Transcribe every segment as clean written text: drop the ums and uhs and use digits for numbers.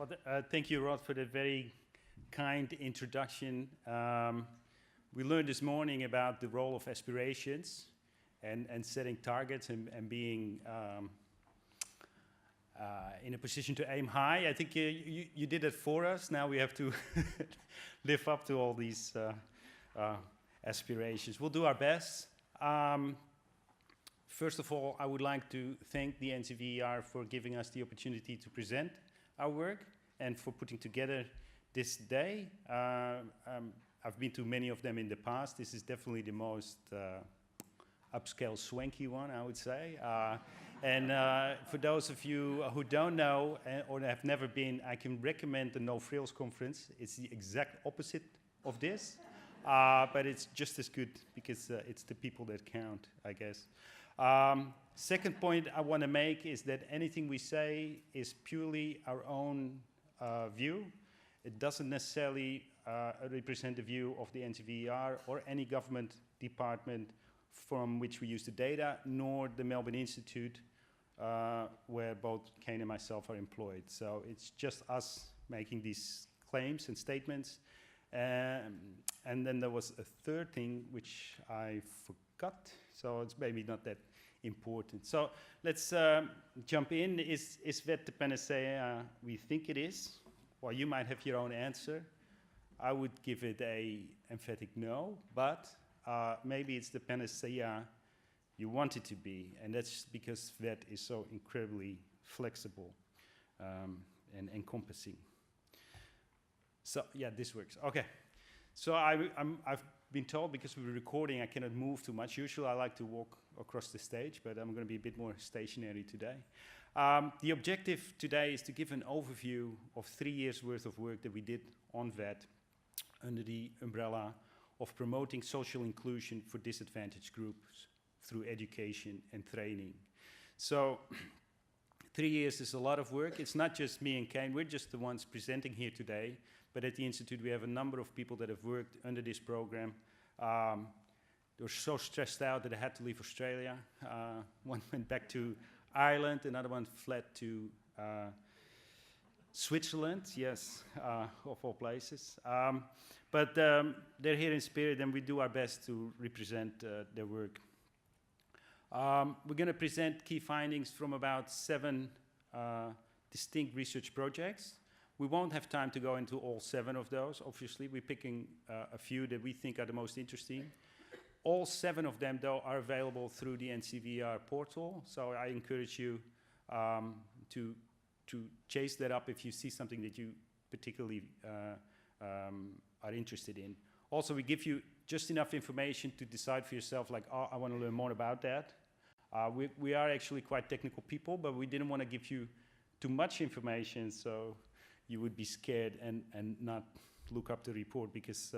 Well, thank you, Rod, for the very kind introduction. We learned this morning about the role of aspirations and setting targets and being in a position to aim high. I think you did it for us. Now we have to live up to all these aspirations. We'll do our best. First of all, I would like to thank the NCVER for giving us the opportunity to present our work and for putting together this day. I've been to many of them in the past. This is definitely the most upscale, swanky one, I would say. And for those of you who don't know or have never been, I can recommend the No Frills Conference. It's the exact opposite of this, but it's just as good because it's the people that count, I guess. Second point I want to make is that anything we say is purely our own view. It doesn't necessarily represent the view of the NCVER or any government department from which we use the data, nor the Melbourne Institute, where both Cain and myself are employed. So it's just us making these claims and statements. And then there was a third thing which I forgot, so it's maybe not that important. So let's jump in. Is that the panacea we think it is? Well, you might have your own answer. I would give it an emphatic no, but maybe it's the panacea you want it to be, and that's because VET is so incredibly flexible and encompassing. So yeah, this works. Okay. So I've been told because we were recording, I cannot move too much. Usually I like to walk across the stage, but I'm going to be a bit more stationary today. The objective today is to give an overview of 3 years worth of work that we did on VET under the umbrella of promoting social inclusion for disadvantaged groups through education and training. So 3 years is a lot of work. It's not just me and Cain. We're just the ones presenting here today. But at the Institute, we have a number of people that have worked under this program. They were so stressed out that they had to leave Australia. One went back to Ireland, another one fled to Switzerland, yes, of all places. But they're here in spirit, and we do our best to represent their work. We're going to present key findings from about 7 distinct research projects. We won't have time to go into all 7 of those. Obviously, we're picking a few that we think are the most interesting. All 7 of them, though, are available through the NCVER portal. So I encourage you to chase that up if you see something that you particularly are interested in. Also, we give you just enough information to decide for yourself, like, oh, I want to learn more about that. We are actually quite technical people, but we didn't want to give you too much information, so you would be scared and not look up the report, because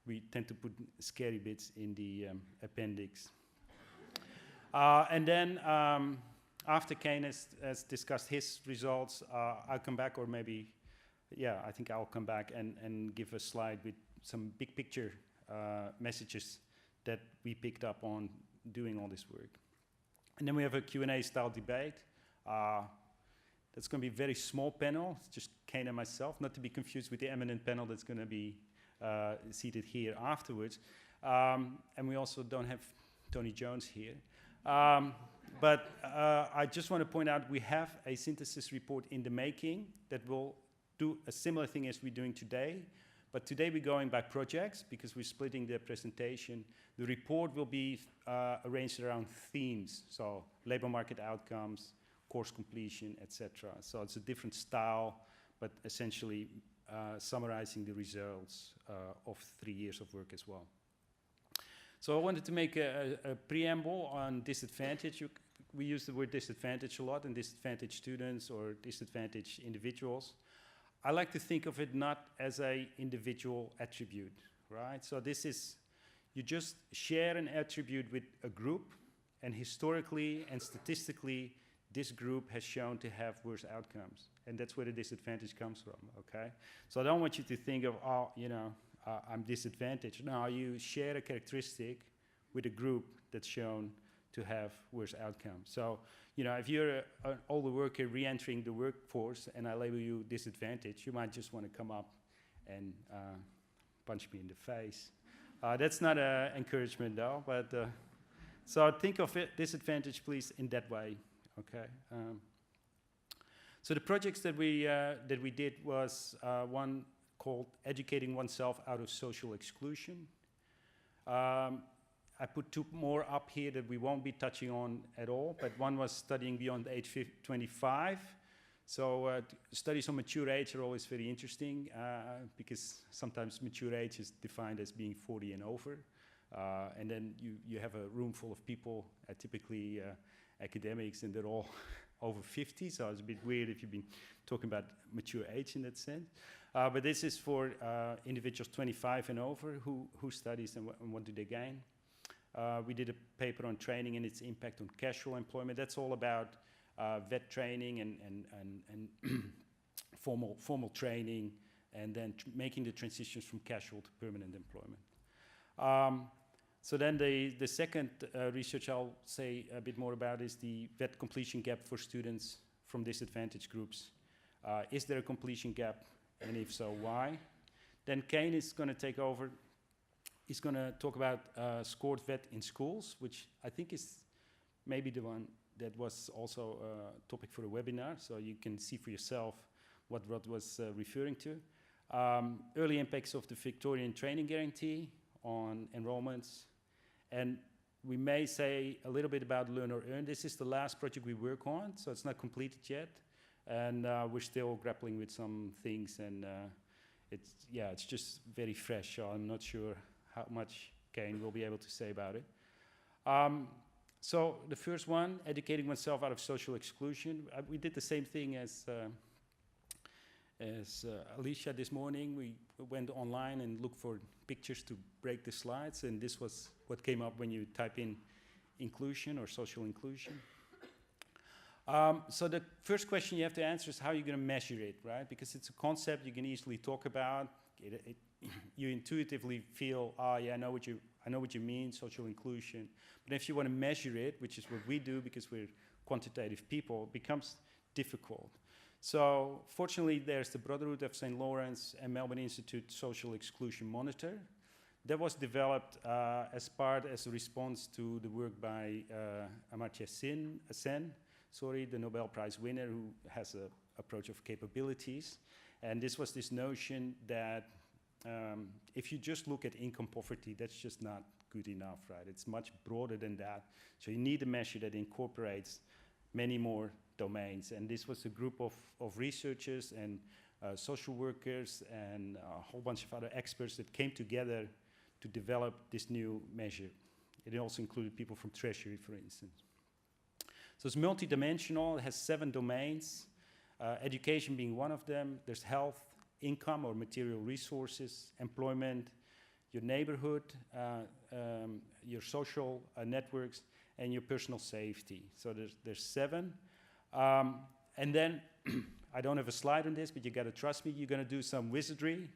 we tend to put scary bits in the appendix. And then after Cain has discussed his results, I'll come back, or maybe, yeah, I think I'll come back and give a slide with some big picture messages that we picked up on doing all this work. And then we have a Q&A style debate. That's going to be a very small panel. It's just Cain and myself, not to be confused with the eminent panel that's going to be seated here afterwards. And we also don't have Tony Jones here. But I just want to point out we have a synthesis report in the making that will do a similar thing as we're doing today. But today we're going by projects because we're splitting the presentation. The report will be arranged around themes, so labor market outcomes, course completion, etc. So it's a different style, but essentially summarizing the results of 3 years of work as well. So I wanted to make a preamble on disadvantage. We use the word disadvantage a lot, and disadvantaged students or disadvantaged individuals. I like to think of it not as an individual attribute, right? So this is, you just share an attribute with a group, and historically and statistically, this group has shown to have worse outcomes. And that's where the disadvantage comes from, okay? So I don't want you to think of, oh, you know, I'm disadvantaged. No, you share a characteristic with a group that's shown to have worse outcomes. So, you know, if you're an older worker re-entering the workforce and I label you disadvantaged, you might just want to come up and punch me in the face. That's not an encouragement though, but so think of it, disadvantage, please, in that way, okay? So the projects that we did was one called Educating Oneself Out of Social Exclusion. I put two more up here that we won't be touching on at all, but one was studying beyond age 25. So studies on mature age are always very interesting because sometimes mature age is defined as being 40 and over. And then you have a room full of people, typically academics, and they're all over 50, so it's a bit weird if you've been talking about mature age in that sense. But this is for individuals 25 and over who studies and what do they gain. We did a paper on training and its impact on casual employment. That's all about vet training and formal training, and then making the transitions from casual to permanent employment. So then the second research I'll say a bit more about is the vet completion gap for students from disadvantaged groups. Is there a completion gap, and if so, why? Then Cain is going to take over. He's going to talk about scored vet in schools, which I think is maybe the one that was also a topic for a webinar, so you can see for yourself what Rod was referring to. Early impacts of the Victorian Training Guarantee on enrollments. And we may say a little bit about Learn or Earn. This is the last project we work on, so it's not completed yet. And we're still grappling with some things, and it's just very fresh, so I'm not sure how much Cain will be able to say about it. So the first one, educating oneself out of social exclusion. We did the same thing as Alicia this morning. We went online and looked for pictures to break the slides, and this was what came up when you type in inclusion or social inclusion. So the first question you have to answer is how you're going to measure it, right? Because it's a concept you can easily talk about. You intuitively feel, yeah, I know what you mean, social inclusion. But if you want to measure it, which is what we do because we're quantitative people, it becomes difficult. So fortunately, there's the Brotherhood of St. Lawrence and Melbourne Institute Social Exclusion Monitor. That was developed as a response to the work by Amartya Sen, the Nobel Prize winner, who has an approach of capabilities. And this was this notion that if you just look at income poverty, that's just not good enough, right? It's much broader than that. So you need a measure that incorporates many more domains. And this was a group of researchers and social workers and a whole bunch of other experts that came together to develop this new measure. It also included people from Treasury, for instance. So it's multidimensional. It has 7 domains, education being one of them. There's health, income or material resources, employment, your neighborhood, your social networks, and your personal safety. So there's 7. And then, I don't have a slide on this, but you got to trust me, you're going to do some wizardry,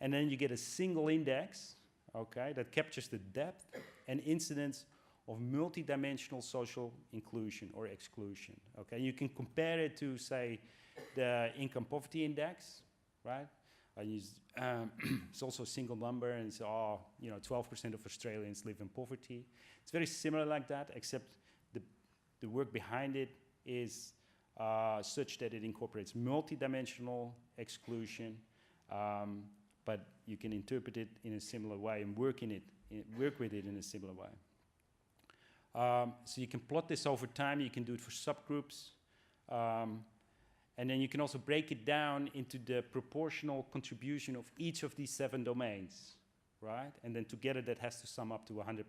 and then you get a single index, okay, that captures the depth and incidence of multidimensional social inclusion or exclusion, okay? You can compare it to, say, the income poverty index, right? It's also a single number, and it's 12% of Australians live in poverty. It's very similar like that, except the work behind it is such that it incorporates multidimensional exclusion, but you can interpret it in a similar way and work with it in a similar way. So you can plot this over time. You can do it for subgroups. And then you can also break it down into the proportional contribution of each of these 7 domains, right? And then together that has to sum up to 100%.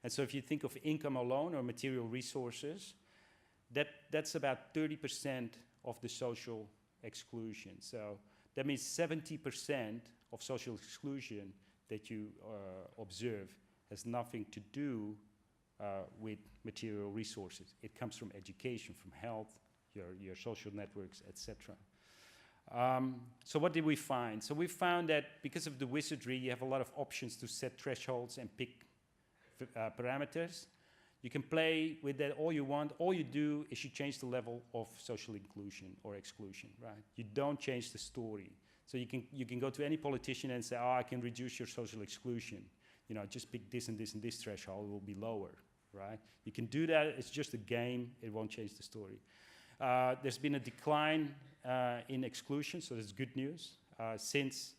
And so if you think of income alone or material resources, that's about 30% of the social exclusion. So that means 70% of social exclusion that you observe has nothing to do with material resources. It comes from education, from health, your social networks, etc. So what did we find? So we found that because of the wizardry, you have a lot of options to set thresholds and pick parameters. You can play with that all you want. All you do is you change the level of social inclusion or exclusion, right? You don't change the story. So you can go to any politician and say, oh, I can reduce your social exclusion. You know, just pick this and this and this threshold, it will be lower, right? You can do that. It's just a game. It won't change the story. There's been a decline in exclusion, so that's good news. Since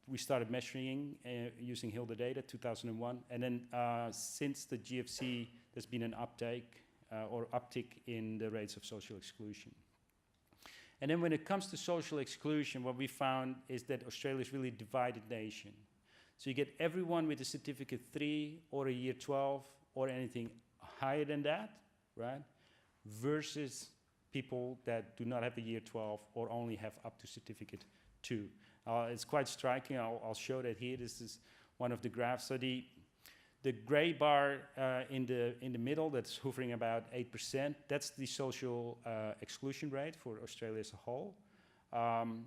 we started measuring using Hielke data, 2001, and then since the GFC, there's been an uptake or uptick in the rates of social exclusion. And then when it comes to social exclusion, what we found is that Australia is really a divided nation. So you get everyone with a certificate 3 or a year 12 or anything higher than that, right? Versus people that do not have a year 12 or only have up to certificate 2. It's quite striking. I'll show that here. This is one of the graphs. So the gray bar in the middle, that's hovering about 8%. That's the social exclusion rate for Australia as a whole. And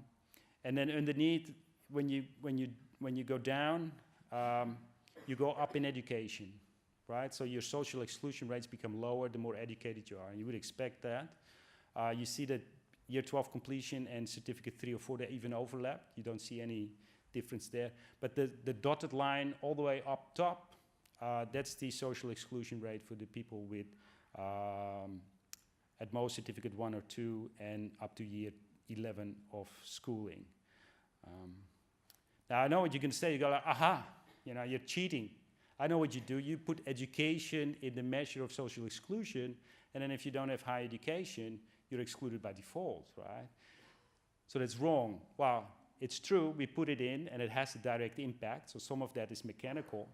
then underneath, when you go down, you go up in education, right? So your social exclusion rates become lower the more educated you are, and you would expect that. You see that year 12 completion and certificate 3 or 4, they even overlap. You don't see any difference there. But the dotted line all the way up top, that's the social exclusion rate for the people with at most certificate 1 or 2 and up to year 11 of schooling. Now I know what you can say. You go like, aha, you know, you're cheating. I know what you do. You put education in the measure of social exclusion, and then if you don't have high education, you're excluded by default, right? So that's wrong. Well, it's true, we put it in, and it has a direct impact, so some of that is mechanical.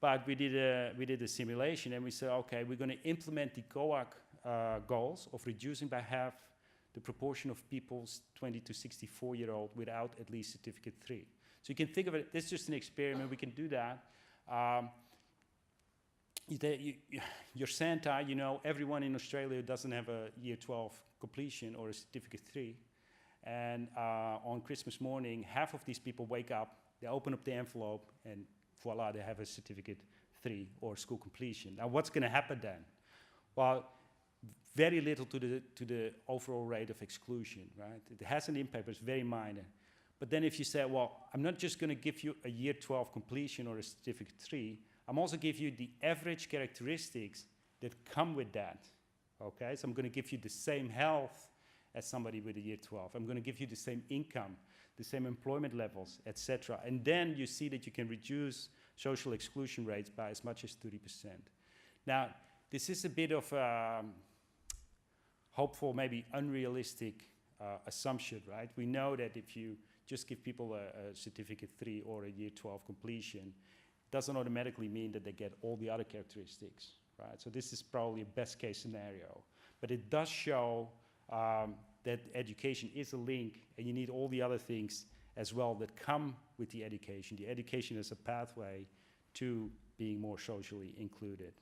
But we did a simulation, and we said, okay, we're going to implement the COAC goals of reducing by half the proportion of people's 20 to 64-year-old without at least certificate 3. So you can think of it, this is just an experiment, we can do that. Your Santa, you know, everyone in Australia doesn't have a year 12 completion or a certificate 3. And on Christmas morning, half of these people wake up, they open up the envelope, and voila, they have a certificate 3 or school completion. Now, what's going to happen then? Well, very little to the overall rate of exclusion, right? It has an impact, but it's very minor. But then if you say, well, I'm not just going to give you a year 12 completion or a certificate 3, I'm also give you the average characteristics that come with that, okay? So I'm going to give you the same health as somebody with a year 12. I'm going to give you the same income, the same employment levels, etc. And then you see that you can reduce social exclusion rates by as much as 30%. Now, this is a bit of a hopeful, maybe unrealistic assumption, right? We know that if you just give people a certificate 3 or a year 12 completion, doesn't automatically mean that they get all the other characteristics, right? So this is probably a best case scenario. But it does show that education is a link, and you need all the other things as well that come with the education. The education is a pathway to being more socially included.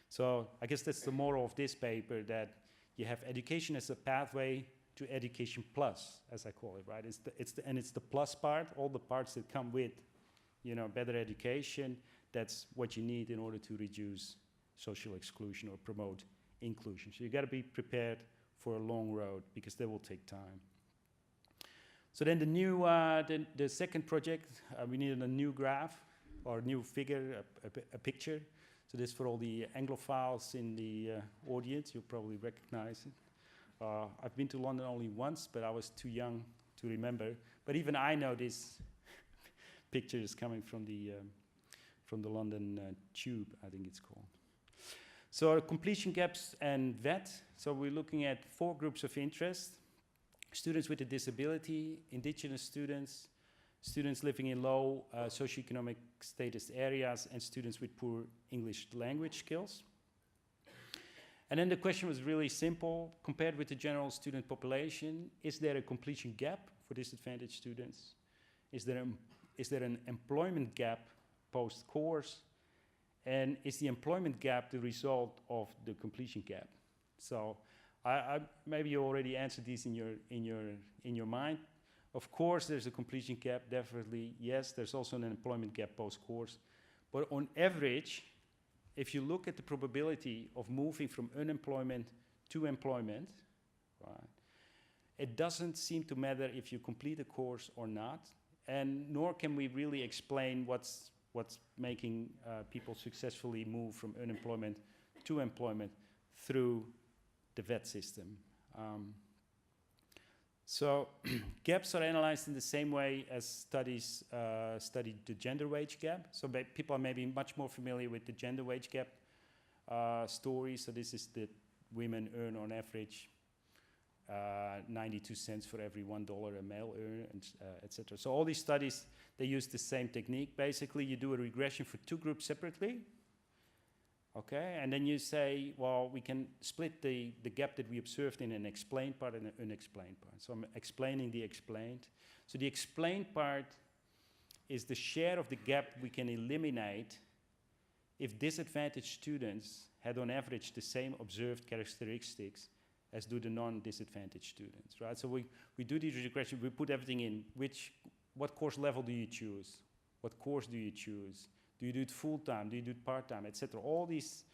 So I guess that's the moral of this paper, that you have education as a pathway to education plus, as I call it, right? It's the plus part, all the parts that come with, you know, better education. That's what you need in order to reduce social exclusion or promote inclusion. So you got to be prepared for a long road, because that will take time. So then the second project, we needed a new graph or a new figure, a picture. So this for all the Anglophiles in the audience, you'll probably recognize it. I've been to London only once, but I was too young to remember. But even I know this picture is coming from the London Tube, I think it's called. So completion gaps and VET. So we're looking at 4 groups of interest: students with a disability, indigenous students, students living in low socioeconomic status areas, and students with poor English language skills. And then the question was really simple. Compared with the general student population, is there a completion gap for disadvantaged students? Is there an employment gap post-course? And is the employment gap the result of the completion gap? So I maybe you already answered these in your mind. Of course, there's a completion gap, definitely, yes. There's also an employment gap post-course. But on average, if you look at the probability of moving from unemployment to employment, right, it doesn't seem to matter if you complete a course or not, and nor can we really explain what's making people successfully move from unemployment to employment through the VET system. So gaps are analyzed in the same way as studies studied the gender wage gap. So people are maybe much more familiar with the gender wage gap story. So this is that women earn on average 92 cents for every $1 a male earner, and etc. So all these studies, they use the same technique. Basically, you do a regression for two groups separately. Okay, and then you say, well, we can split the gap that we observed in an explained part and an unexplained part. So I'm explaining the explained. So the explained part is the share of the gap we can eliminate if disadvantaged students had on average the same observed characteristics as do the non-disadvantaged students, right? So we do these regression, we put everything in, what course level do you choose? What course do you choose? Do you do it full-time? Do you do it part-time, etc.? All these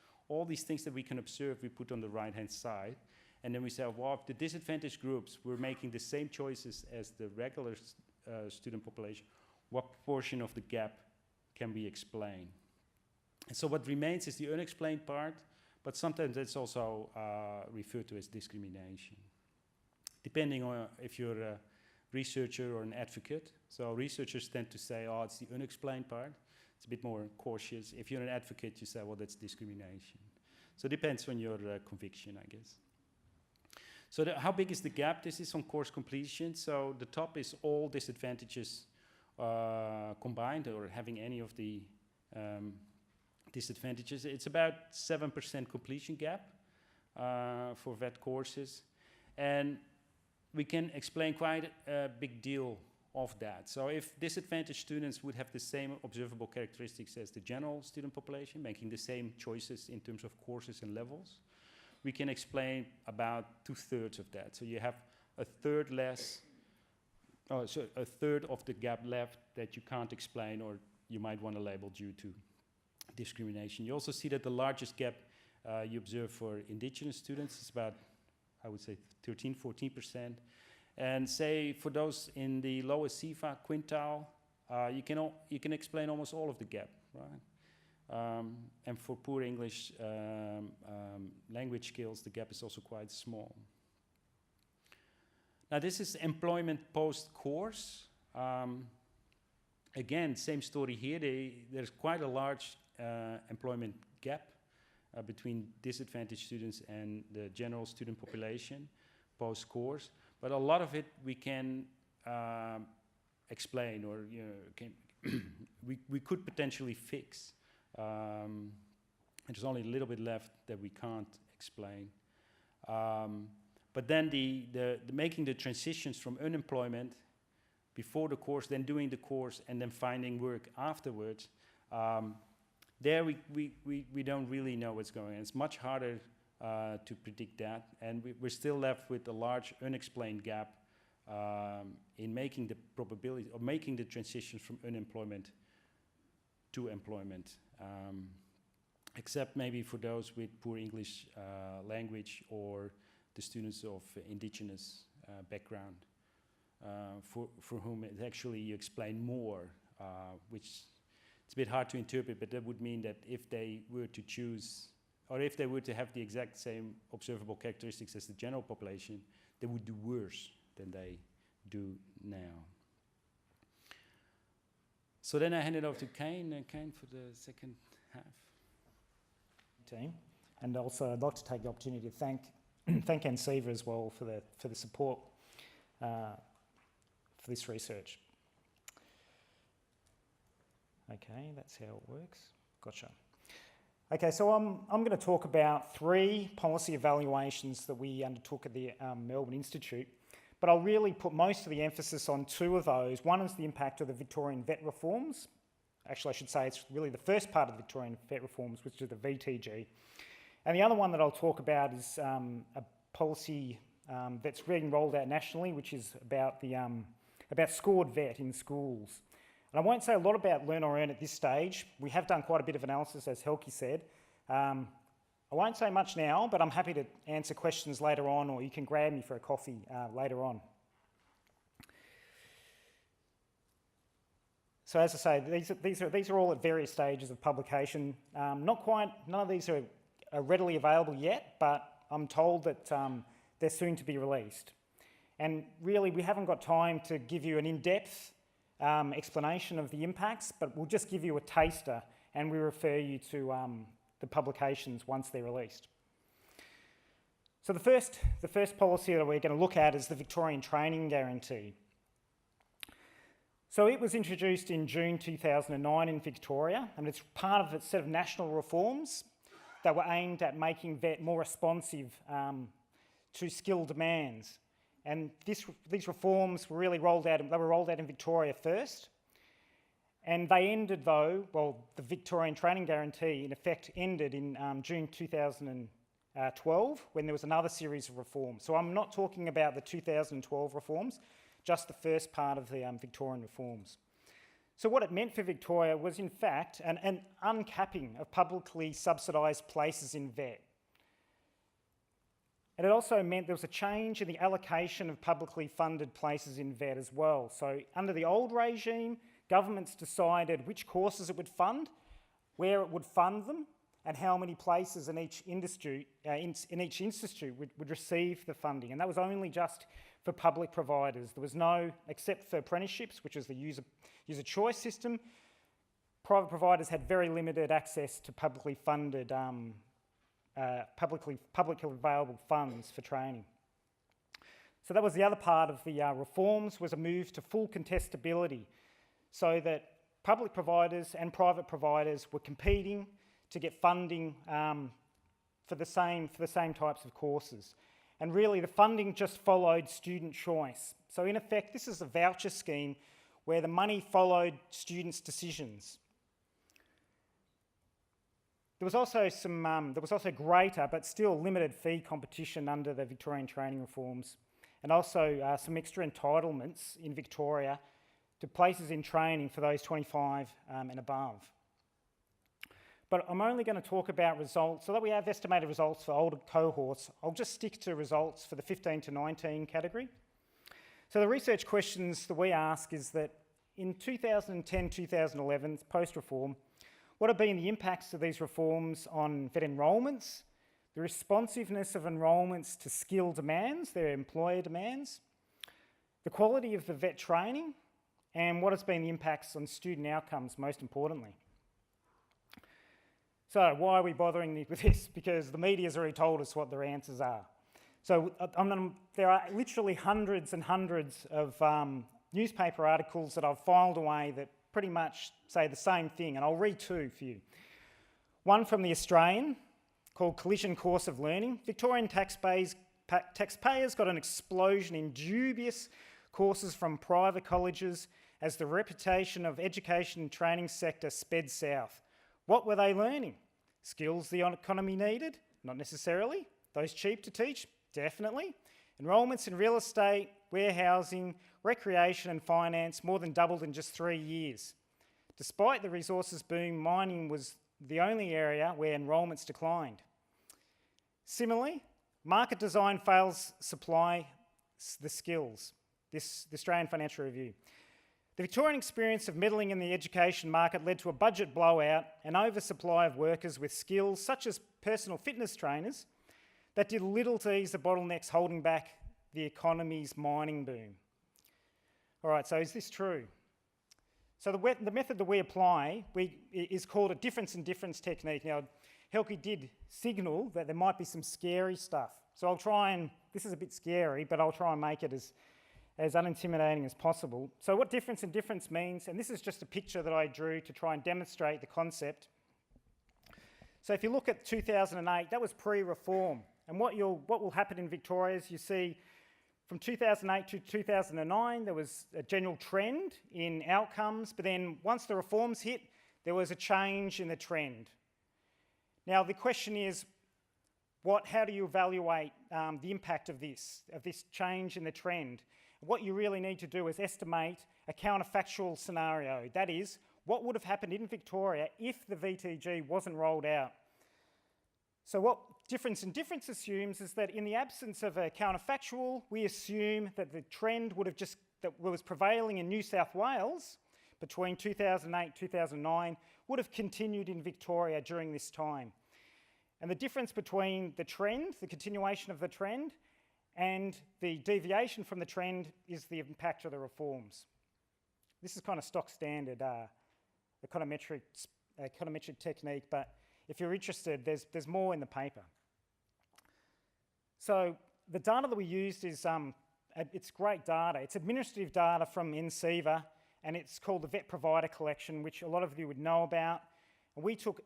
things that we can observe, we put on the right-hand side. And then we say, well, if the disadvantaged groups were making the same choices as the regular student population, what portion of the gap can we explain? And so what remains is the unexplained part, but sometimes it's also referred to as discrimination, depending on if you're a researcher or an advocate. So researchers tend to say, oh, it's the unexplained part. It's a bit more cautious. If you're an advocate, you say, well, that's discrimination. So it depends on your conviction, I guess. So how big is the gap? This is on course completion. So the top is all disadvantages combined, or having any of the disadvantages. It's about 7% completion gap for VET courses. And we can explain quite a big deal of that. So if disadvantaged students would have the same observable characteristics as the general student population, making the same choices in terms of courses and levels, we can explain about 2/3 of that. So you have a third less, so a third of the gap left that you can't explain, or you might want to label due to discrimination. You also see that the largest gap you observe for indigenous students is about, I would say, 13–14%. And say for those in the lower CIFA quintile, you can explain almost all of the gap, right? And for poor English language skills, the gap is also quite small. Now this is employment post-course. Again, same story here. There's quite a large employment gap between disadvantaged students and the general student population post-course. But a lot of it we can explain, or we could potentially fix. And there's only a little bit left that we can't explain. But then the making the transitions from unemployment before the course, then doing the course, and then finding work afterwards, there we don't really know what's going on. It's much harder to predict that, and we're still left with a large unexplained gap in making the probability of making the transition from unemployment to employment, except maybe for those with poor English language, or the students of indigenous background, for whom it actually you explain more, which it's a bit hard to interpret, but that would mean that if they were to choose, or if they were to have the exact same observable characteristics as the general population, they would do worse than they do now. So then I hand it over to Cain, Cain for the second half. Team, and also I'd like to take the opportunity to thank NCVER as well for the support for this research. Okay, that's how it works. Gotcha. Okay, so I'm going to talk about 3 policy evaluations that we undertook at the Melbourne Institute, but I'll really put most of the emphasis on 2 of those. One is the impact of the Victorian VET reforms. Actually, I should say it's really the first part of the Victorian VET reforms, which is the VTG. And the other one that I'll talk about is a policy that's being rolled out nationally, which is about scored VET in schools. And I won't say a lot about Learn or Earn at this stage. We have done quite a bit of analysis, as Hielke said, I won't say much now, but I'm happy to answer questions later on, or you can grab me for a coffee later on. So as I say, these are all at various stages of publication. None of these are readily available yet, but I'm told that they're soon to be released. And really, we haven't got time to give you an in-depth explanation of the impacts, but we'll just give you a taster, and we refer you to the publications once they're released. So the first policy that we're going to look at is the Victorian Training Guarantee. So it was introduced in June 2009 in Victoria, and it's part of a set of national reforms that were aimed at making VET more responsive to skill demands. And these reforms were really rolled out in Victoria first, and they ended the Victorian Training Guarantee in effect ended in June 2012 when there was another series of reforms. So I'm not talking about the 2012 reforms, just the first part of the Victorian reforms. So what it meant for Victoria was in fact an uncapping of publicly subsidised places in VET. And it also meant there was a change in the allocation of publicly funded places in VET as well. So under the old regime, governments decided which courses it would fund, where it would fund them, and how many places in each institute would receive the funding. And that was only just for public providers. There was no, except for apprenticeships, which was the user choice system, private providers had very limited access to publicly funded, publicly available funds for training. So that was the other part of the reforms, was a move to full contestability, so that public providers and private providers were competing to get funding for the same types of courses. And really the funding just followed student choice. So in effect, this is a voucher scheme where the money followed students' decisions. There was also greater but still limited fee competition under the Victorian training reforms, and also some extra entitlements in Victoria to places in training for those 25 and above. But I'm only going to talk about results. So that we have estimated results for older cohorts, I'll just stick to results for the 15 to 19 category. So the research questions that we ask is that in 2010-2011, post-reform, what have been the impacts of these reforms on VET enrolments, the responsiveness of enrolments to skill demands, their employer demands, the quality of the VET training, and what has been the impacts on student outcomes, most importantly. So why are we bothering with this? Because the media's already told us what their answers are. So there are literally hundreds and hundreds of newspaper articles that I've filed away that pretty much say the same thing, and I'll read two for you. One from the Australian, called Collision Course of Learning. Victorian taxpayers got an explosion in dubious courses from private colleges as the reputation of education and training sector sped south. What were they learning? Skills the economy needed? Not necessarily. Those cheap to teach? Definitely. Enrolments in real estate, warehousing, recreation and finance more than doubled in just 3 years. Despite the resources boom, mining was the only area where enrolments declined. Similarly, market design fails supply the skills. This the Australian Financial Review. The Victorian experience of meddling in the education market led to a budget blowout and oversupply of workers with skills such as personal fitness trainers that did little to ease the bottlenecks holding back the economy's mining boom. All right, so is this true? So the method that we apply is called a difference in difference technique. Now, Hielke did signal that there might be some scary stuff. So I'll try and, this is a bit scary, but I'll try and make it as unintimidating as possible. So what difference in difference means, and this is just a picture that I drew to try and demonstrate the concept. So if you look at 2008, that was pre-reform. And what will happen in Victoria is you see from 2008 to 2009, there was a general trend in outcomes, but then once the reforms hit, there was a change in the trend. Now the question is, how do you evaluate the impact of this change in the trend? What you really need to do is estimate a counterfactual scenario. That is, what would have happened in Victoria if the VTG wasn't rolled out? So what difference in difference assumes is that in the absence of a counterfactual, we assume that the trend that was prevailing in New South Wales between 2008 2009 would have continued in Victoria during this time. And the difference between the trend, the continuation of the trend, and the deviation from the trend is the impact of the reforms. This is kind of stock standard econometric technique, but if you're interested, there's more in the paper. So the data that we used is, it's great data. It's administrative data from NCVER, and it's called the Vet Provider Collection, which a lot of you would know about. And we took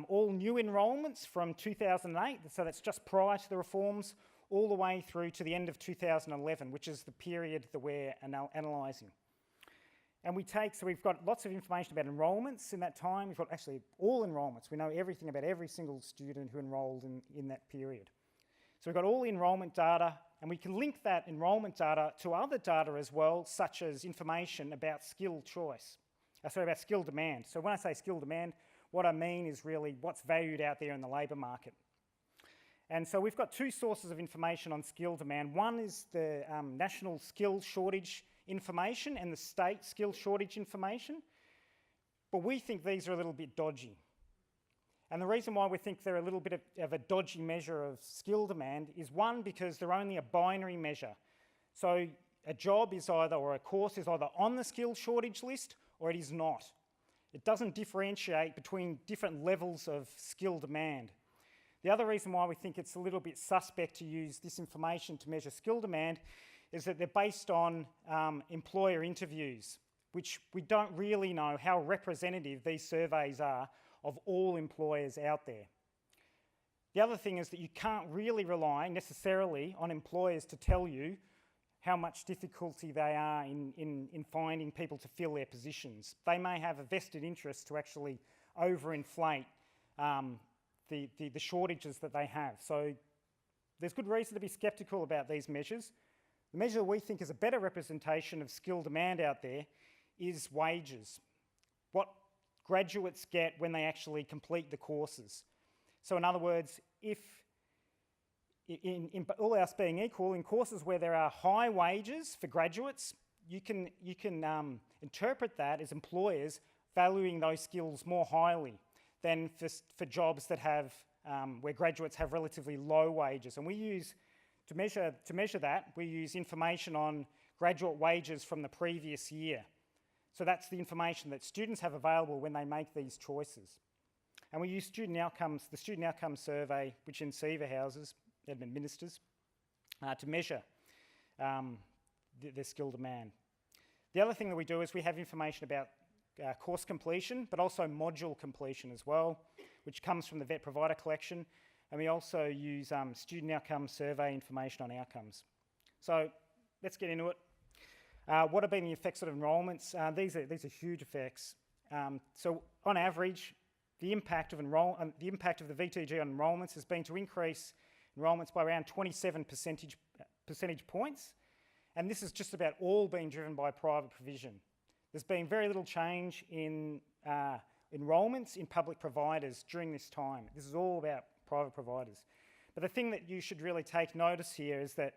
all new enrolments from 2008, so that's just prior to the reforms, all the way through to the end of 2011, which is the period that we're analysing. And we've got lots of information about enrolments in that time. We've got actually all enrolments. We know everything about every single student who enrolled in that period. So we've got all the enrolment data, and we can link that enrolment data to other data as well, such as information about skill about skill demand. So when I say skill demand, what I mean is really what's valued out there in the labour market. And so we've got two sources of information on skill demand. One is the national skill shortage information and the state skill shortage information, but we think these are a little bit dodgy. And the reason why we think they're a little bit of a dodgy measure of skill demand is, one, because they're only a binary measure. So a job is either, or a course is either on the skill shortage list or it is not. It doesn't differentiate between different levels of skill demand. The other reason why we think it's a little bit suspect to use this information to measure skill demand is that they're based on employer interviews, which we don't really know how representative these surveys are of all employers out there. The other thing is that you can't really rely necessarily on employers to tell you how much difficulty they are in finding people to fill their positions. They may have a vested interest to actually overinflate the shortages that they have. So there's good reason to be sceptical about these measures. The measure we think is a better representation of skill demand out there is wages. What graduates get when they actually complete the courses. So in other words, if in all else being equal, in courses where there are high wages for graduates, you can interpret that as employers valuing those skills more highly than for jobs that have where graduates have relatively low wages. And we use to measure that, we use information on graduate wages from the previous year. So that's the information that students have available when they make these choices. And we use the Student Outcomes Survey, which NCVER houses and administers, to measure the skill demand. The other thing that we do is we have information about course completion, but also module completion as well, which comes from the Vet Provider Collection. And we also use Student Outcomes Survey information on outcomes. So let's get into it. What have been the effects of enrolments? These are huge effects. So on average, the impact of the VTG on enrolments has been to increase enrolments by around 27 percentage points. And this has just about all been driven by private provision. There's been very little change in enrolments in public providers during this time. This is all about private providers. But the thing that you should really take notice here is that,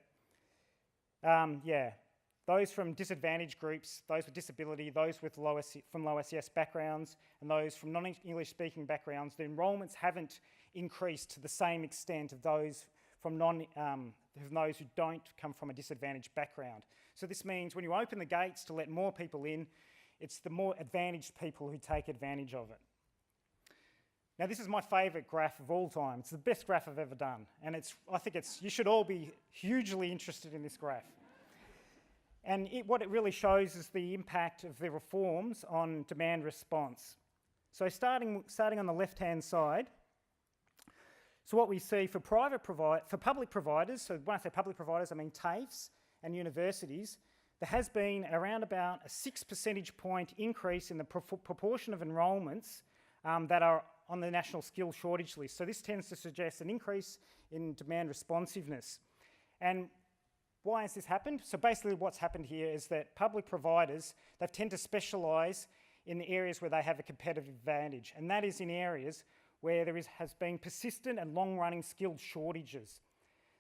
those from disadvantaged groups, those with disability, those with from low SES backgrounds, and those from non-English speaking backgrounds, the enrolments haven't increased to the same extent of those from those who don't come from a disadvantaged background. So this means when you open the gates to let more people in, it's the more advantaged people who take advantage of it. Now, this is my favourite graph of all time. It's the best graph I've ever done, and I think you should all be hugely interested in this graph. And what it really shows is the impact of the reforms on demand response. So starting on the left-hand side, so what we see for public providers, so when I say public providers, I mean TAFEs and universities, there has been around about a 6 percentage point increase in the proportion of enrolments that are on the national skill shortage list. So this tends to suggest an increase in demand responsiveness. And why has this happened? So basically what's happened here is that public providers, they tend to specialise in the areas where they have a competitive advantage, and that is in areas where has been persistent and long-running skilled shortages.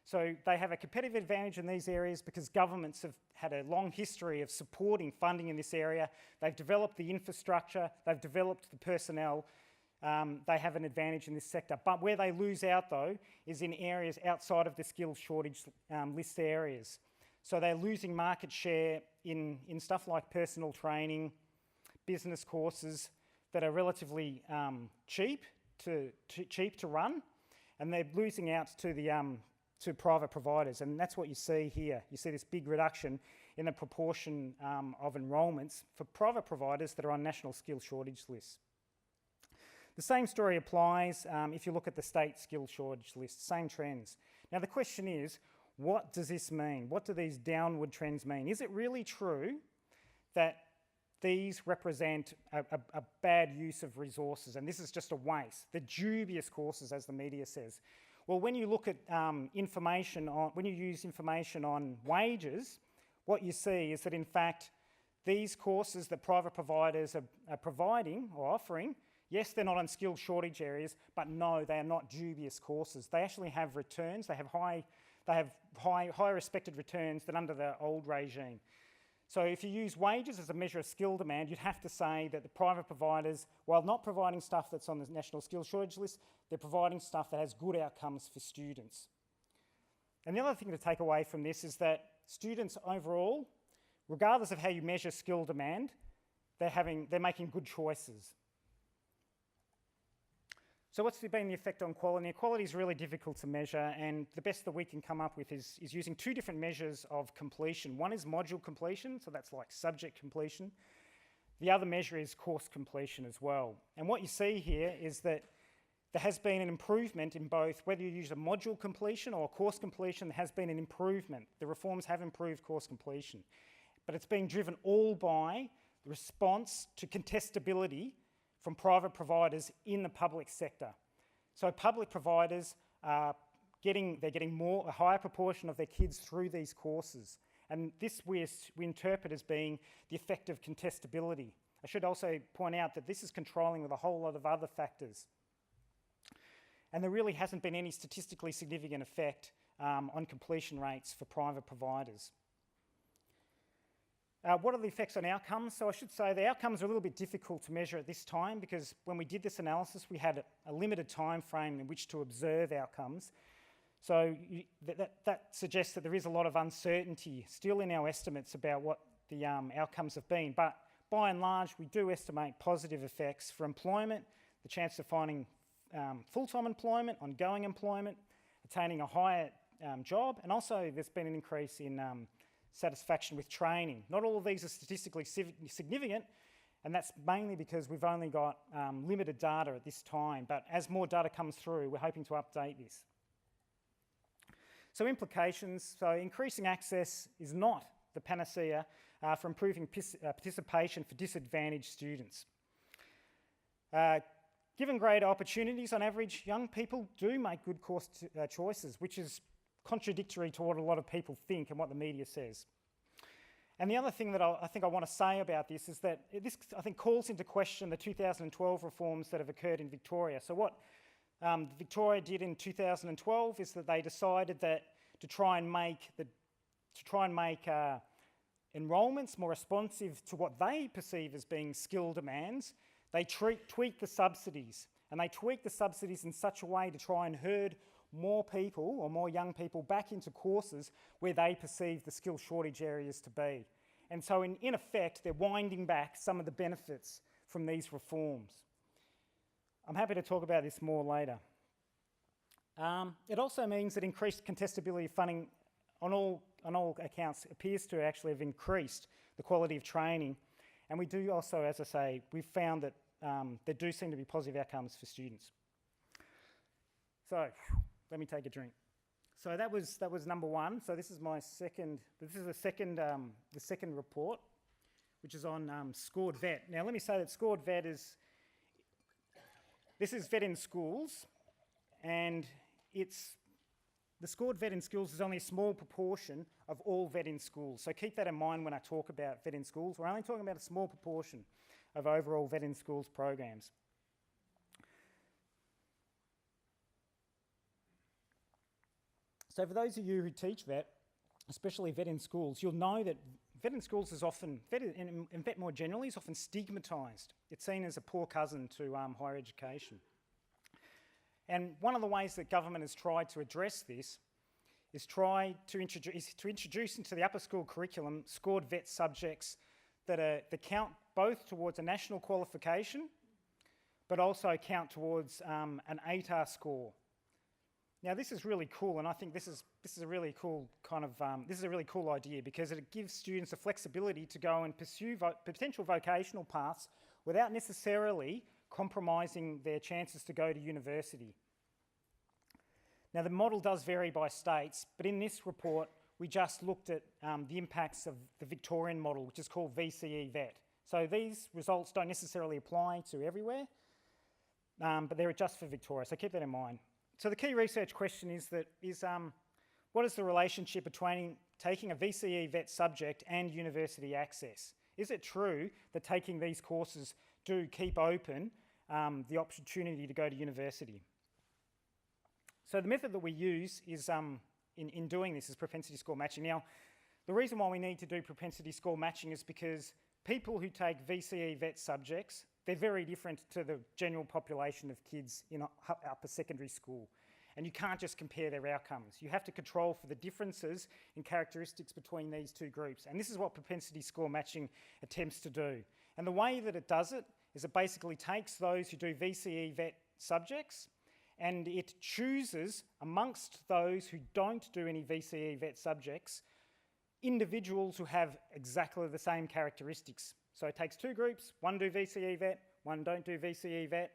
So they have a competitive advantage in these areas because governments have had a long history of supporting funding in this area. They've developed the infrastructure, they've developed the personnel, they have an advantage in this sector. But where they lose out though is in areas outside of the skills shortage list areas. So they're losing market share in stuff like personal training, business courses that are relatively cheap to run, and they're losing out to private providers, and that's what you see here. You see this big reduction in the proportion of enrolments for private providers that are on national skills shortage lists. The same story applies if you look at the state skills shortage list, same trends. Now the question is, what does this mean? What do these downward trends mean? Is it really true that these represent a bad use of resources and this is just a waste? The dubious courses, as the media says. Well, when you look at when you use information on wages, what you see is that in fact, these courses that private providers are providing or offering, yes, they're not on skilled shortage areas, but no, they are not dubious courses. They actually have returns. They have high respected returns than under the old regime. So if you use wages as a measure of skill demand, you'd have to say that the private providers, while not providing stuff that's on the national skills shortage list, they're providing stuff that has good outcomes for students. And the other thing to take away from this is that students overall, regardless of how you measure skill demand, they're making good choices. So what's been the effect on quality? Quality is really difficult to measure, and the best that we can come up with is using two different measures of completion. One is module completion, so that's like subject completion. The other measure is course completion as well. And what you see here is that there has been an improvement in both, whether you use a module completion or a course completion, there has been an improvement. The reforms have improved course completion. But it's being driven all by the response to contestability from private providers in the public sector. So public providers are getting a higher proportion of their kids through these courses. And this we interpret as being the effect of contestability. I should also point out that this is controlling with a whole lot of other factors. And there really hasn't been any statistically significant effect on completion rates for private providers. What are the effects on outcomes? So I should say the outcomes are a little bit difficult to measure at this time because when we did this analysis, we had a limited time frame in which to observe outcomes. So that suggests that there is a lot of uncertainty still in our estimates about what the outcomes have been. But by and large, we do estimate positive effects for employment, the chance of finding full-time employment, ongoing employment, attaining a higher job, and also there's been an increase in satisfaction with training. Not all of these are statistically significant, and that's mainly because we've only got limited data at this time, but as more data comes through, we're hoping to update this. So implications, so increasing access is not the panacea for improving participation for disadvantaged students. Given greater opportunities, on average, young people do make good course choices, which is contradictory to what a lot of people think and what the media says. And the other thing that I think I want to say about this is that this, I think, calls into question the 2012 reforms that have occurred in Victoria. So what Victoria did in 2012 is that they decided that to try and make enrolments more responsive to what they perceive as being skill demands, they tweaked the subsidies. And they tweaked the subsidies in such a way to try and herd more people or more young people back into courses where they perceive the skill shortage areas to be. And so in effect, they're winding back some of the benefits from these reforms. I'm happy to talk about this more later. It also means that increased contestability of funding on all accounts appears to actually have increased the quality of training. And we do also, as I say, we've found that there do seem to be positive outcomes for students. So, let me take a drink. So that was number one. So this is my second. This is the second report, which is on scored VET. Now let me say that scored VET is VET in schools, and the scored VET in schools is only a small proportion of all VET in schools. So keep that in mind when I talk about VET in schools. We're only talking about a small proportion of overall VET in schools programs. So for those of you who teach vet, especially vet in schools, you'll know that vet in schools is often, and vet more generally, is often stigmatised. It's seen as a poor cousin to higher education. And one of the ways that government has tried to address this is to introduce into the upper school curriculum scored vet subjects that count both towards a national qualification, but also count towards an ATAR score. Now this is really cool, and I think this is a really cool this is a really cool idea because it gives students the flexibility to go and pursue potential vocational paths without necessarily compromising their chances to go to university. Now the model does vary by states, but in this report we just looked at the impacts of the Victorian model, which is called VCE Vet. So these results don't necessarily apply to everywhere, but they're just for Victoria, so keep that in mind. So the key research question is what is the relationship between taking a VCE Vet subject and university access? Is it true that taking these courses do keep open the opportunity to go to university? So the method that we use is, in doing this, is propensity score matching. Now, the reason why we need to do propensity score matching is because people who take VCE Vet subjects, they're very different to the general population of kids in upper secondary school. And you can't just compare their outcomes. You have to control for the differences in characteristics between these two groups. And this is what propensity score matching attempts to do. And the way that it does it is it basically takes those who do VCE Vet subjects and it chooses amongst those who don't do any VCE Vet subjects, individuals who have exactly the same characteristics. So it takes two groups, one do VCE Vet, one don't do VCE Vet.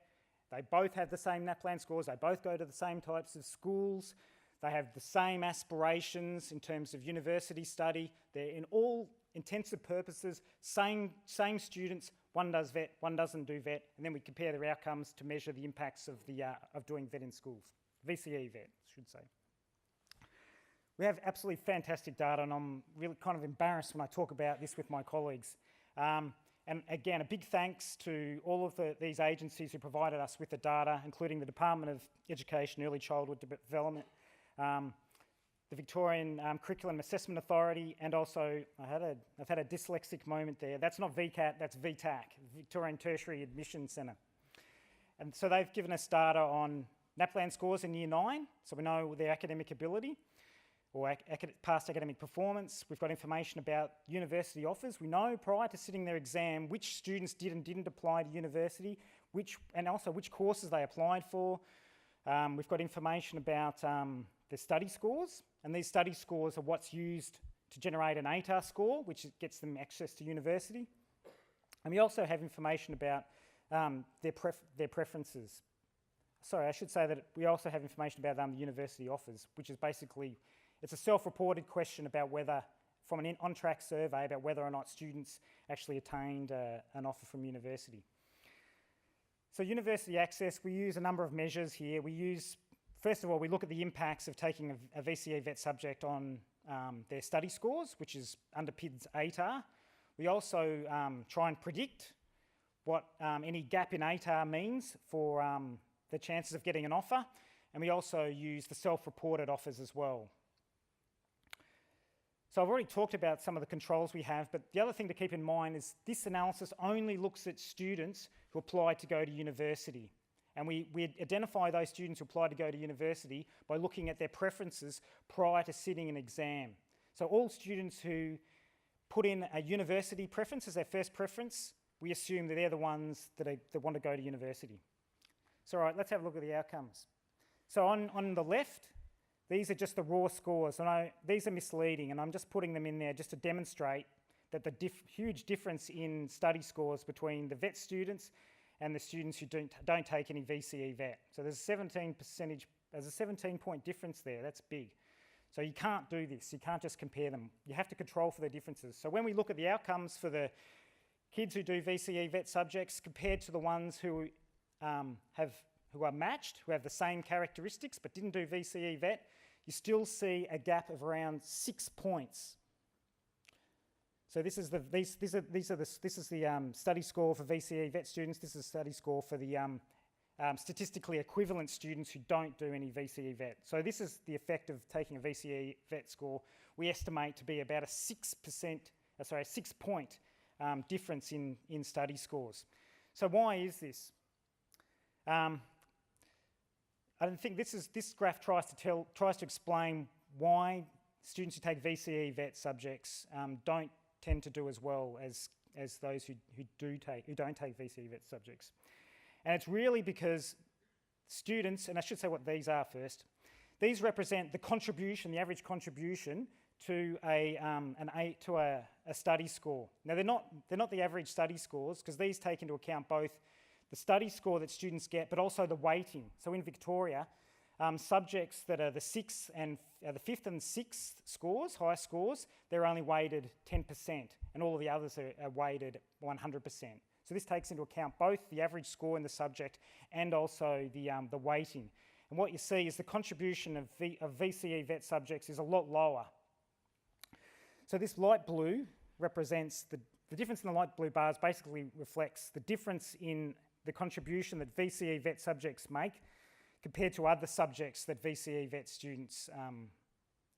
They both have the same NAPLAN scores, they both go to the same types of schools, they have the same aspirations in terms of university study. They're in all intents and purposes, same students, one does vet, one doesn't do vet, and then we compare their outcomes to measure the impacts of doing vet in schools. VCE Vet, I should say. We have absolutely fantastic data, and I'm really kind of embarrassed when I talk about this with my colleagues. And again, a big thanks to all of these agencies who provided us with the data, including the Department of Education, Early Childhood Development, the Victorian Curriculum Assessment Authority, and also I've had a dyslexic moment there. That's not VCAT, that's VTAC, Victorian Tertiary Admission Centre. And so they've given us data on NAPLAN scores in Year 9, so we know their academic ability or past academic performance. We've got information about university offers. We know prior to sitting their exam which students did and didn't apply to university, and also which courses they applied for. We've got information about the study scores, and these study scores are what's used to generate an ATAR score, which gets them access to university. And we also have information about their preferences. Sorry, I should say that we also have information about the university offers, which is basically, it's a self-reported question about whether, from an on-track survey, about whether or not students actually attained an offer from university. So university access, we use a number of measures here. First of all, we look at the impacts of taking a VCE Vet subject on their study scores, which underpins ATAR. We also try and predict what any gap in ATAR means for the chances of getting an offer, and we also use the self-reported offers as well. So I've already talked about some of the controls we have, but the other thing to keep in mind is this analysis only looks at students who apply to go to university. And we identify those students who apply to go to university by looking at their preferences prior to sitting an exam. So all students who put in a university preference as their first preference, we assume that they're the ones that want to go to university. So all right, let's have a look at the outcomes. So on the left, these are just the raw scores. And these are misleading, and I'm just putting them in there just to demonstrate that the huge difference in study scores between the vet students and the students who don't take any VCE Vet. So there's a 17-point difference there. That's big. So you can't do this. You can't just compare them. You have to control for the differences. So when we look at the outcomes for the kids who do VCE Vet subjects compared to the ones who are matched, who have the same characteristics but didn't do VCE Vet, you still see a gap of around 6 points. So this is the study score for VCE Vet students. This is the study score for the statistically equivalent students who don't do any VCE vet. So this is the effect of taking a VCE vet score. We estimate to be about a 6-point difference in study scores. So why is this? I think this graph tries to explain why students who take VCE vet subjects don't tend to do as well as those who don't take VCE vet subjects. And it's really because students, and I should say what these are first, these represent the contribution, the average contribution to a study score. Now they're not the average study scores, because these take into account both the study score that students get, but also the weighting. So in Victoria, subjects that are the 5th and 6th scores, high scores, they're only weighted 10%, and all of the others are weighted 100%. So this takes into account both the average score in the subject and also the weighting. And what you see is the contribution of VCE vet subjects is a lot lower. So this light blue represents the difference in the light blue bars basically reflects the difference in the contribution that VCE vet subjects make compared to other subjects that VCE vet students,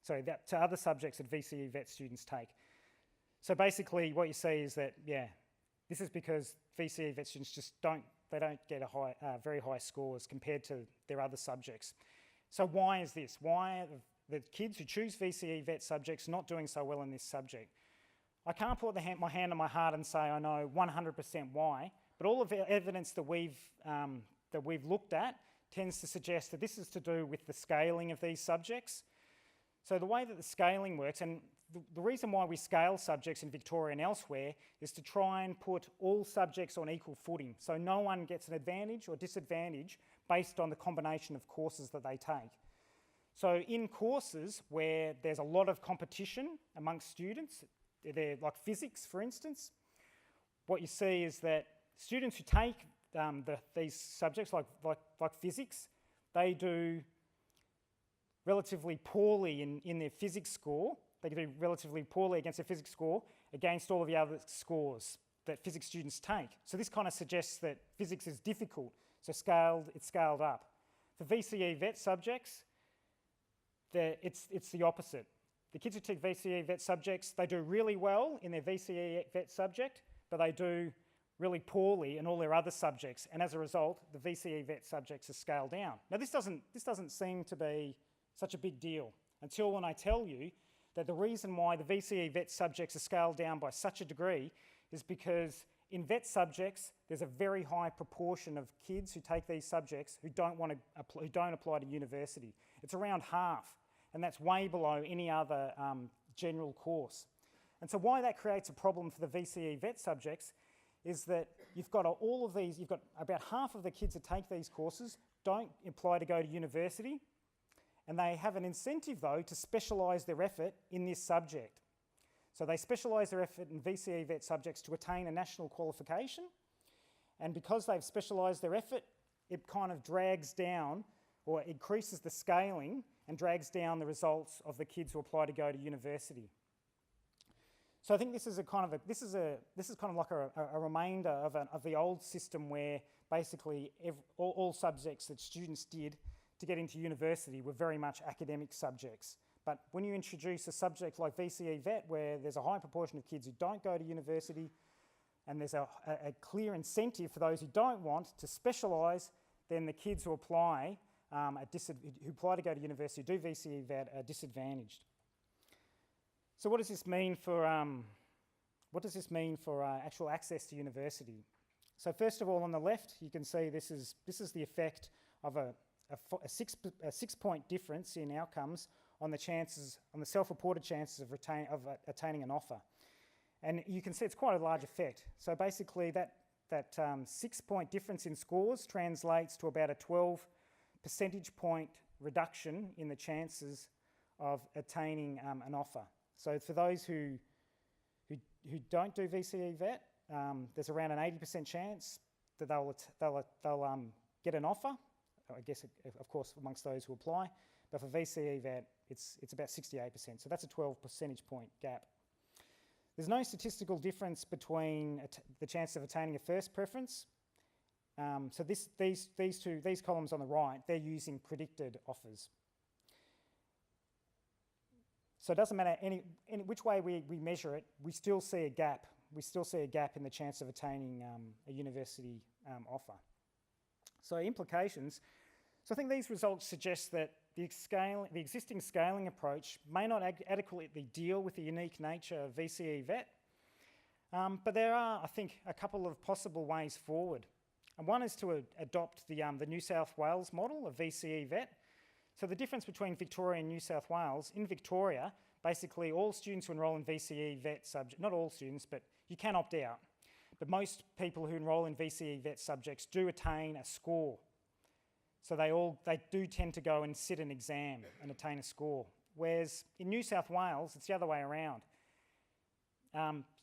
to other subjects that VCE vet students take. So basically what you see is that, this is because VCE vet students just don't get very high scores compared to their other subjects. So why is this? Why are the kids who choose VCE vet subjects not doing so well in this subject? I can't put my hand on my heart and say I know 100% why, but all of the evidence that we've looked at tends to suggest that this is to do with the scaling of these subjects. So the way that the scaling works, and the reason why we scale subjects in Victoria and elsewhere is to try and put all subjects on equal footing, so no one gets an advantage or disadvantage based on the combination of courses that they take. So in courses where there's a lot of competition amongst students, they're like physics, for instance, what you see is that students who take these subjects, like physics, they do relatively poorly in their physics score. They can do relatively poorly against their physics score against all of the other scores that physics students take. So this kind of suggests that physics is difficult, so it's scaled up. For VCE vet subjects, it's the opposite. The kids who take VCE vet subjects, they do really well in their VCE vet subject, but they do really poorly in all their other subjects, and as a result, the VCE vet subjects are scaled down. Now this doesn't seem to be such a big deal until when I tell you that the reason why the VCE vet subjects are scaled down by such a degree is because in vet subjects, there's a very high proportion of kids who take these subjects who don't apply to university. It's around half, and that's way below any other general course. And so why that creates a problem for the VCE vet subjects is that you've got about half of the kids that take these courses don't apply to go to university, and they have an incentive, though, to specialise their effort in this subject. So they specialise their effort in VCE vet subjects to attain a national qualification, and because they've specialised their effort, it kind of drags down or increases the scaling and drags down the results of the kids who apply to go to university. So I think this is kind of like a remainder of the old system where basically all subjects that students did to get into university were very much academic subjects. But when you introduce a subject like VCE Vet, where there's a high proportion of kids who don't go to university, and there's a clear incentive for those who don't want to specialise, then the kids who apply to go to university, do VCE Vet, are disadvantaged. So what does this mean for actual access to university? So first of all, on the left, you can see this is the effect of a 6-point difference in outcomes on the self-reported chances of attaining an offer. And you can see it's quite a large effect. So basically that 6-point difference in scores translates to about a 12 percentage point reduction in the chances of attaining an offer. So for those who don't do VCE Vet, there's around an 80% chance that they'll get an offer. I guess, of course, amongst those who apply. But for VCE Vet, it's about 68%. So that's a 12 percentage point gap. There's no statistical difference between the chance of attaining a first preference So these columns on the right, they're using predicted offers. So it doesn't matter which way we measure it, we still see a gap. We still see a gap in the chance of attaining a university offer. So implications. So I think these results suggest that the existing scaling approach may not adequately deal with the unique nature of VCE VET, but there are, I think, a couple of possible ways forward. And one is to adopt the New South Wales model of VCE VET. So the difference between Victoria and New South Wales, in Victoria, basically all students who enrol in VCE VET subjects, not all students, but you can opt out. But most people who enrol in VCE VET subjects do attain a score. So they do tend to go and sit an exam and attain a score. Whereas in New South Wales, it's the other way around.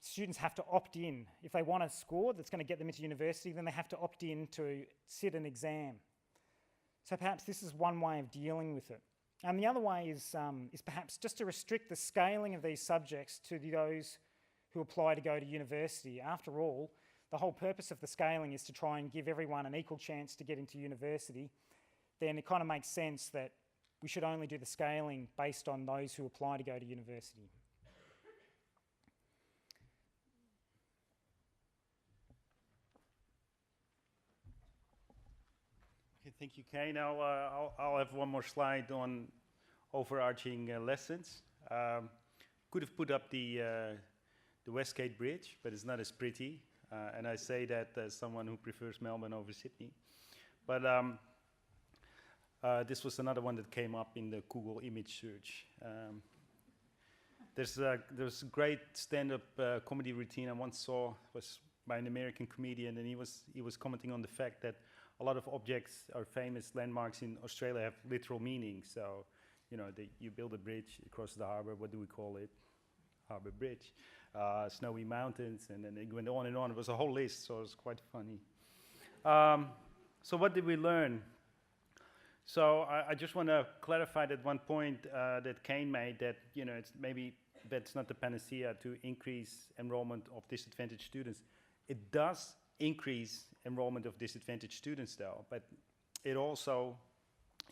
Students have to opt in. If they want a score that's going to get them into university, then they have to opt in to sit an exam. So perhaps this is one way of dealing with it. And the other way is perhaps just to restrict the scaling of these subjects to those who apply to go to university. After all, the whole purpose of the scaling is to try and give everyone an equal chance to get into university. Then it kind of makes sense that we should only do the scaling based on those who apply to go to university. Okay, thank you, Cain. Now I'll have one more slide on overarching lessons. Could have put up the Westgate Bridge, but it's not as pretty. And I say that as someone who prefers Melbourne over Sydney. But this was another one that came up in the Google image search. There's a great stand-up comedy routine I once saw, was by an American comedian, and he was commenting on the fact that a lot of objects or famous landmarks in Australia have literal meaning. So, you know, you build a bridge across the harbour. What do we call it? Harbour Bridge. Snowy mountains, and then it went on and on. It was a whole list, so it was quite funny. So what did we learn? So I just want to clarify that one point that Cain made, that, you know, that's not the panacea to increase enrollment of disadvantaged students. It does increase enrollment of disadvantaged students, though, but it also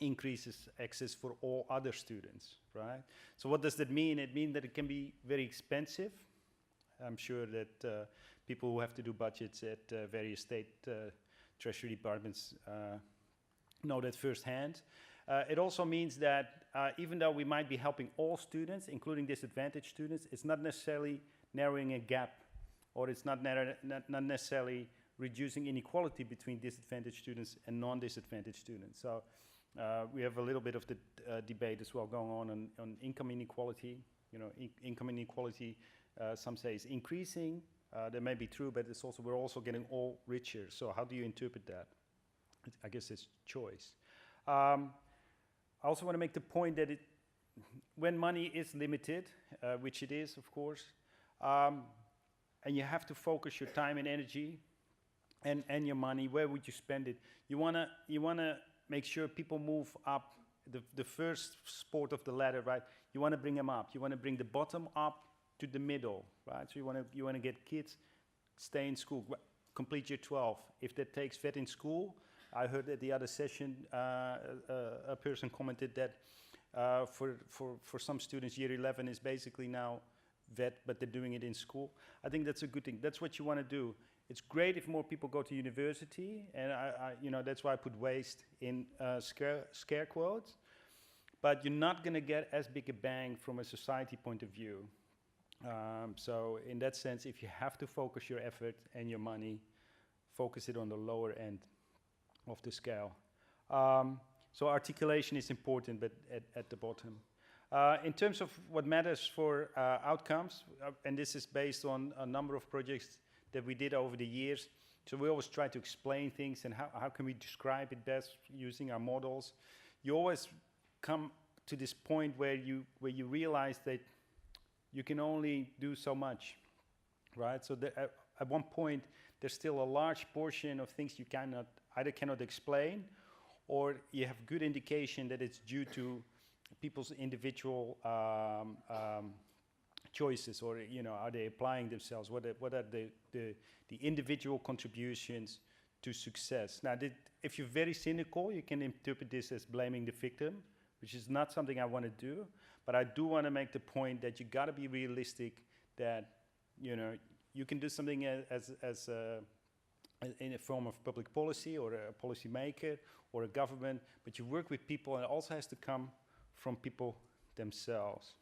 increases access for all other students, right? So what does that mean? It means that it can be very expensive. I'm sure that people who have to do budgets at various state treasury departments know that firsthand. It also means that even though we might be helping all students, including disadvantaged students, it's not necessarily narrowing a gap, or it's not necessarily reducing inequality between disadvantaged students and non-disadvantaged students. So we have a little bit of the debate as well going on income inequality. You know, income inequality, some say, is increasing. That may be true, but it's also, we're also getting all richer. So how do you interpret that? I guess it's choice. I also want to make the point that when money is limited, which it is, of course, and you have to focus your time and energy and your money, where would you spend it? You wanna make sure people move up the first sport of the ladder, right? You want to bring them up. You want to bring the bottom up to the middle, right? So you want to get kids stay in school, complete year 12. If that takes VET in school, I heard at the other session a person commented that for some students, year 11 is basically now VET, but they're doing it in school. I think that's a good thing. That's what you want to do. It's great if more people go to university, and I that's why I put waste in scare quotes. But you're not going to get as big a bang from a society point of view. So in that sense, if you have to focus your effort and your money, focus it on the lower end of the scale. So articulation is important, but at the bottom. In terms of what matters for outcomes, and this is based on a number of projects that we did over the years. So we always try to explain things and how can we describe it best using our models. You always come to this point where you realize that you can only do so much, right? So at one point, there's still a large portion of things you either cannot explain, or you have good indication that it's due to people's individual choices, or are they applying themselves? What are the individual contributions to success. Now, if you're very cynical, you can interpret this as blaming the victim, which is not something I want to do. But I do want to make the point that you got to be realistic. That you can do something in a form of public policy or a policy maker or a government, but you work with people, and it also has to come from people themselves.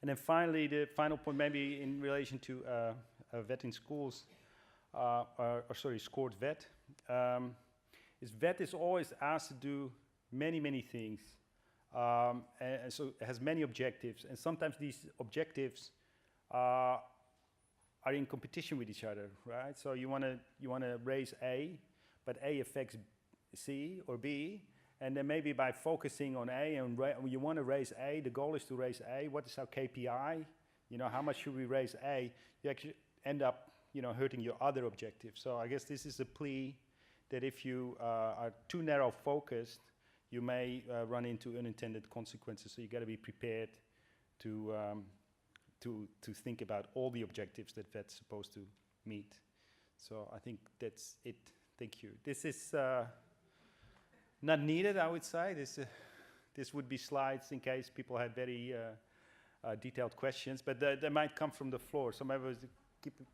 And then finally, the final point, maybe in relation to a vet in schools, scored vet, is vet is always asked to do many things, and so it has many objectives, and sometimes these objectives are in competition with each other, right? So you want to raise A, but A affects C or B, and then maybe by focusing on A and you want to raise A, the goal is to raise A. What is our KPI? How much should we raise A? You actually end up, hurting your other objectives. So I guess this is a plea that if you are too narrow focused, you may run into unintended consequences. So you got to be prepared to think about all the objectives that vet's supposed to meet. So I think that's it. Thank you. This is not needed, I would say. This would be slides in case people had very detailed questions, but they might come from the floor. So maybe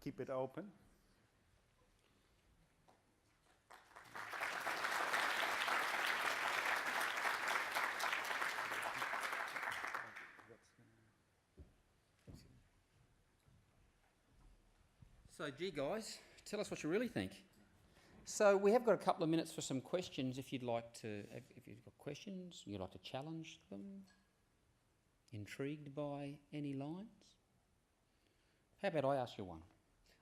keep it open. So, gee guys, tell us what you really think. So we have got a couple of minutes for some questions if you'd like to, if you've got questions, you'd like to challenge them, intrigued by any lines. How about I ask you one?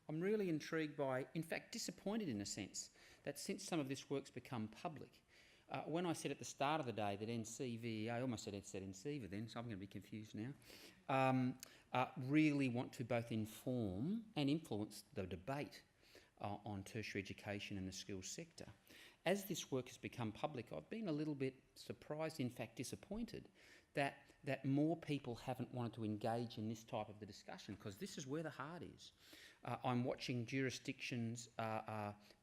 I'm really intrigued by, in fact disappointed in a sense, that since some of this work's become public, when I said at the start of the day that NCVER, I almost said NCVER then, so I'm going to be confused now, really want to both inform and influence the debate on tertiary education and the skills sector. As this work has become public, I've been a little bit surprised, in fact disappointed, that more people haven't wanted to engage in this type of the discussion, because this is where the heart is. I'm watching jurisdictions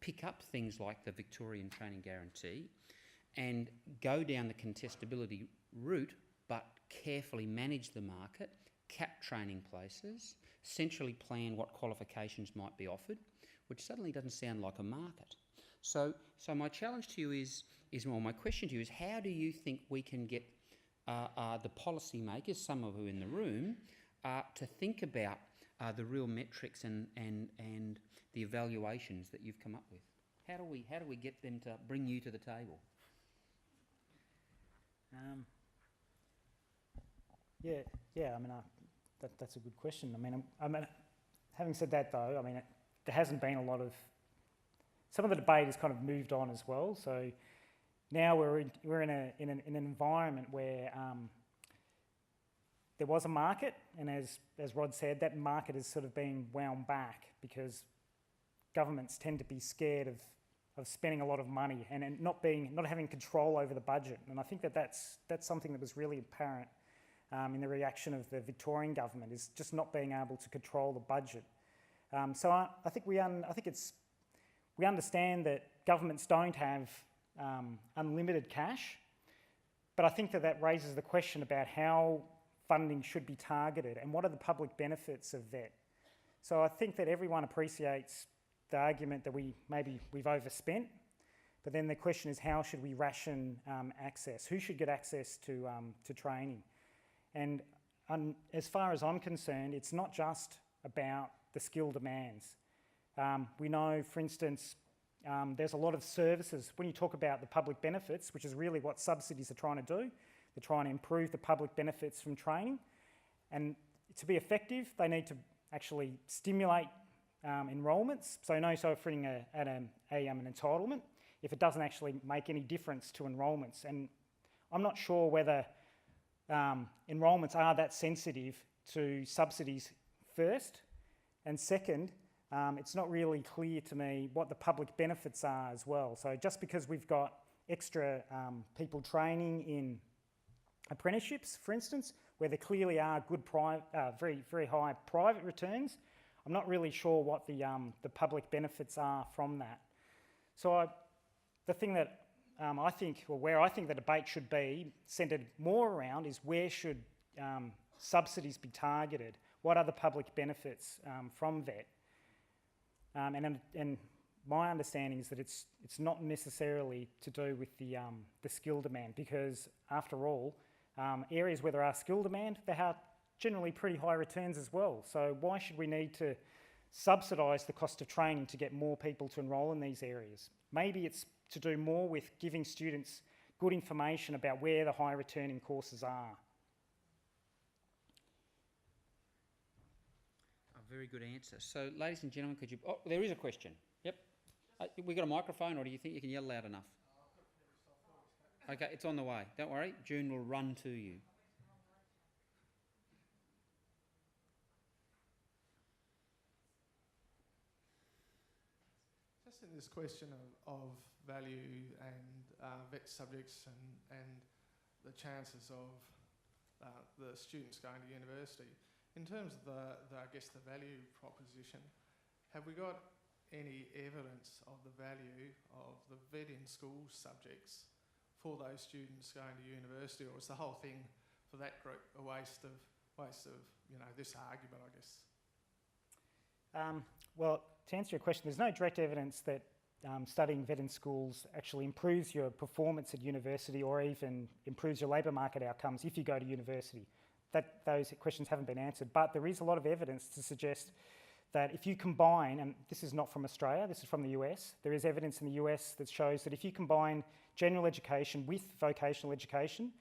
pick up things like the Victorian Training Guarantee and go down the contestability route, but carefully manage the market, cap training places, centrally plan what qualifications might be offered, which suddenly doesn't sound like a market. So my challenge to you my question to you is, how do you think we can get the policy makers, some of who are in the room, to think about the real metrics and the evaluations that you've come up with? How do we get them to bring you to the table? I mean, that's a good question. I mean, having said that though, I mean, there hasn't been a lot of. Some of the debate has kind of moved on as well. So now we're in an environment where there was a market, and as Rod said, that market has sort of been wound back because governments tend to be scared of spending a lot of money and not having control over the budget. And I think that's something that was really apparent in the reaction of the Victorian government, is just not being able to control the budget. So I think we understand that governments don't have unlimited cash, but I think that raises the question about how funding should be targeted and what are the public benefits of VET. So I think that everyone appreciates the argument that we've overspent, but then the question is, how should we ration access? Who should get access to training? And as far as I'm concerned, it's not just about the skill demands. We know, for instance, there's a lot of services. When you talk about the public benefits, which is really what subsidies are trying to do, they're trying to improve the public benefits from training. And to be effective, they need to actually stimulate enrolments. So no offering an entitlement if it doesn't actually make any difference to enrolments. And I'm not sure whether enrolments are that sensitive to subsidies first, and second, it's not really clear to me what the public benefits are as well. So just because we've got extra people training in apprenticeships, for instance, where there clearly are good very high private returns, I'm not really sure what the public benefits are from that. So the thing that I think, or where I think the debate should be centred more around is where should subsidies be targeted? What are the public benefits from VET? And my understanding is that it's not necessarily to do with the skill demand, because after all, areas where there are skill demand, they have generally pretty high returns as well. So why should we need to subsidise the cost of training to get more people to enrol in these areas? Maybe it's to do more with giving students good information about where the high returning courses are. A very good answer. So, ladies and gentlemen, could you... Oh, there is a question. Yep. We got a microphone, or do you think you can yell loud enough? Okay, it's on the way. Don't worry. June will run to you. Just in this question of value and VET subjects and the chances of the students going to university, in terms of I guess the value proposition, have we got any evidence of the value of the VET in school subjects for those students going to university, or is the whole thing for that group a waste of this argument, I guess? Well, to answer your question, there's no direct evidence that studying VET in schools actually improves your performance at university or even improves your labour market outcomes if you go to university. Those questions haven't been answered, but there is a lot of evidence to suggest that if you combine, and this is not from Australia, this is from the US, there is evidence in the US that shows that if you combine general education with vocational education,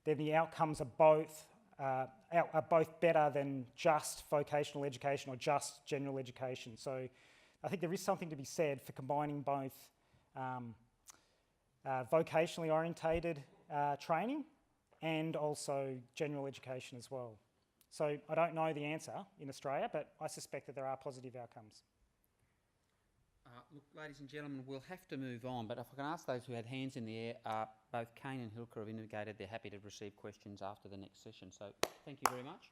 then the outcomes are both better than just vocational education or just general education. So I think there is something to be said for combining both vocationally orientated training and also general education as well. So I don't know the answer in Australia, but I suspect that there are positive outcomes. Look, ladies and gentlemen, we'll have to move on, but if I can ask those who had hands in the air, both Cain and Hielke have indicated they're happy to receive questions after the next session. So thank you very much.